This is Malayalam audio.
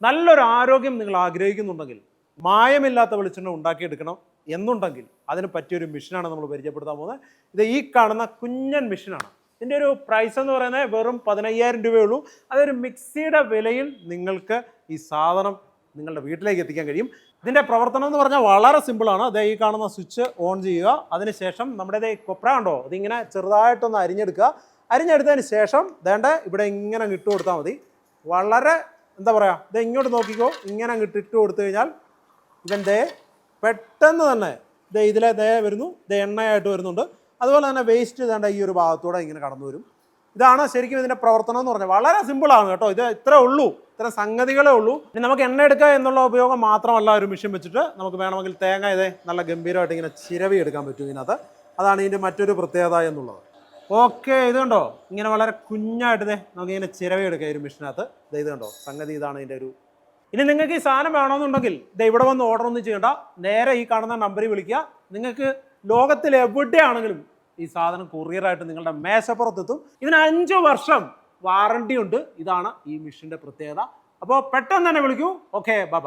നല്ലൊരു ആരോഗ്യം നിങ്ങൾ ആഗ്രഹിക്കുന്നുണ്ടെങ്കിൽ, മായമില്ലാത്ത വെളിച്ചെണ്ണ ഉണ്ടാക്കിയെടുക്കണം എന്നുണ്ടെങ്കിൽ അതിന് പറ്റിയൊരു മെഷീനാണ് നമ്മൾ പരിചയപ്പെടുത്താൻ പോകുന്നത്. ഇത് ഈ കാണുന്ന കുഞ്ഞൻ മെഷീനാണ്. ഇതിൻ്റെ ഒരു പ്രൈസ് എന്ന് പറയുന്നത് വെറും 15,000 രൂപയുള്ളൂ. അതൊരു മിക്സിയുടെ വിലയിൽ നിങ്ങൾക്ക് ഈ സാധനം നിങ്ങളുടെ വീട്ടിലേക്ക് എത്തിക്കാൻ കഴിയും. ഇതിൻ്റെ പ്രവർത്തനം എന്ന് പറഞ്ഞാൽ വളരെ സിമ്പിളാണ്. അത് ഈ കാണുന്ന സ്വിച്ച് ഓൺ ചെയ്യുക. അതിനുശേഷം നമ്മുടെ കൊപ്ര കണ്ടോ, ഇതിങ്ങനെ ചെറുതായിട്ടൊന്ന് അരിഞ്ഞെടുക്കുക. അരിഞ്ഞെടുത്തതിന് ശേഷം ഇവിടെ ഇങ്ങനെ ഇട്ട് കൊടുത്താൽ മതി. വളരെ എന്താ പറയുക, ഇത് ഇങ്ങോട്ട് നോക്കിക്കോ, ഇങ്ങനെ ഇട്ട് കൊടുത്തു കഴിഞ്ഞാൽ ഇവൻ പെട്ടെന്ന് തന്നെ ഇതിലെ വരുന്നു, എണ്ണയായിട്ട് വരുന്നുണ്ട്. അതുപോലെ തന്നെ വേസ്റ്റ് ഈ ഒരു ഭാഗത്തൂടെ ഇങ്ങനെ കടന്നു വരും. ഇതാണ് ശരിക്കും ഇതിൻ്റെ പ്രവർത്തനം എന്ന് പറഞ്ഞാൽ. വളരെ സിമ്പിളാണ് കേട്ടോ. ഇത് ഇത്രേ ഉള്ളൂ, ഇത്ര സംഗതികളേ ഉള്ളൂ. ഇനി നമുക്ക് എണ്ണ എടുക്കുക എന്നുള്ള ഉപയോഗം മാത്രമല്ല ഒരു മെഷീൻ വെച്ചിട്ട് നമുക്ക് വേണമെങ്കിൽ തേങ്ങ നല്ല ഗംഭീരമായിട്ട് ഇങ്ങനെ ചിരവി എടുക്കാൻ പറ്റും ഇതിനകത്ത്. അതാണ് ഇതിൻ്റെ മറ്റൊരു പ്രത്യേകത എന്നുള്ളത്. ഓക്കെ, ഇത് കണ്ടോ, ഇങ്ങനെ വളരെ കുഞ്ഞായിട്ട് നമുക്ക് ഇങ്ങനെ ചിരവി എടുക്കാം ഈ ഒരു മെഷീനകത്ത്. ഇത് കണ്ടോ, സംഗതി ഇതാണ് ഇതിൻ്റെ ഒരു. ഇനി നിങ്ങൾക്ക് ഈ സാധനം വേണമെന്നുണ്ടെങ്കിൽ ഇവിടെ വന്ന് ഓർഡർ ഒന്നും ചെയ്യണ്ട, നേരെ ഈ കാണുന്ന നമ്പറിൽ വിളിക്കുക. നിങ്ങൾക്ക് ലോകത്തിൽ എവിടെയാണെങ്കിലും ഈ സാധനം കൊറിയറായിട്ട് നിങ്ങളുടെ മേശപ്പുറത്തെത്തും. ഇതിന് 5 വർഷം വാറണ്ടി ഉണ്ട്. ഇതാണ് ഈ മെഷീൻ്റെ പ്രത്യേകത. അപ്പോൾ പെട്ടെന്ന് തന്നെ വിളിക്കൂ. Okay, by.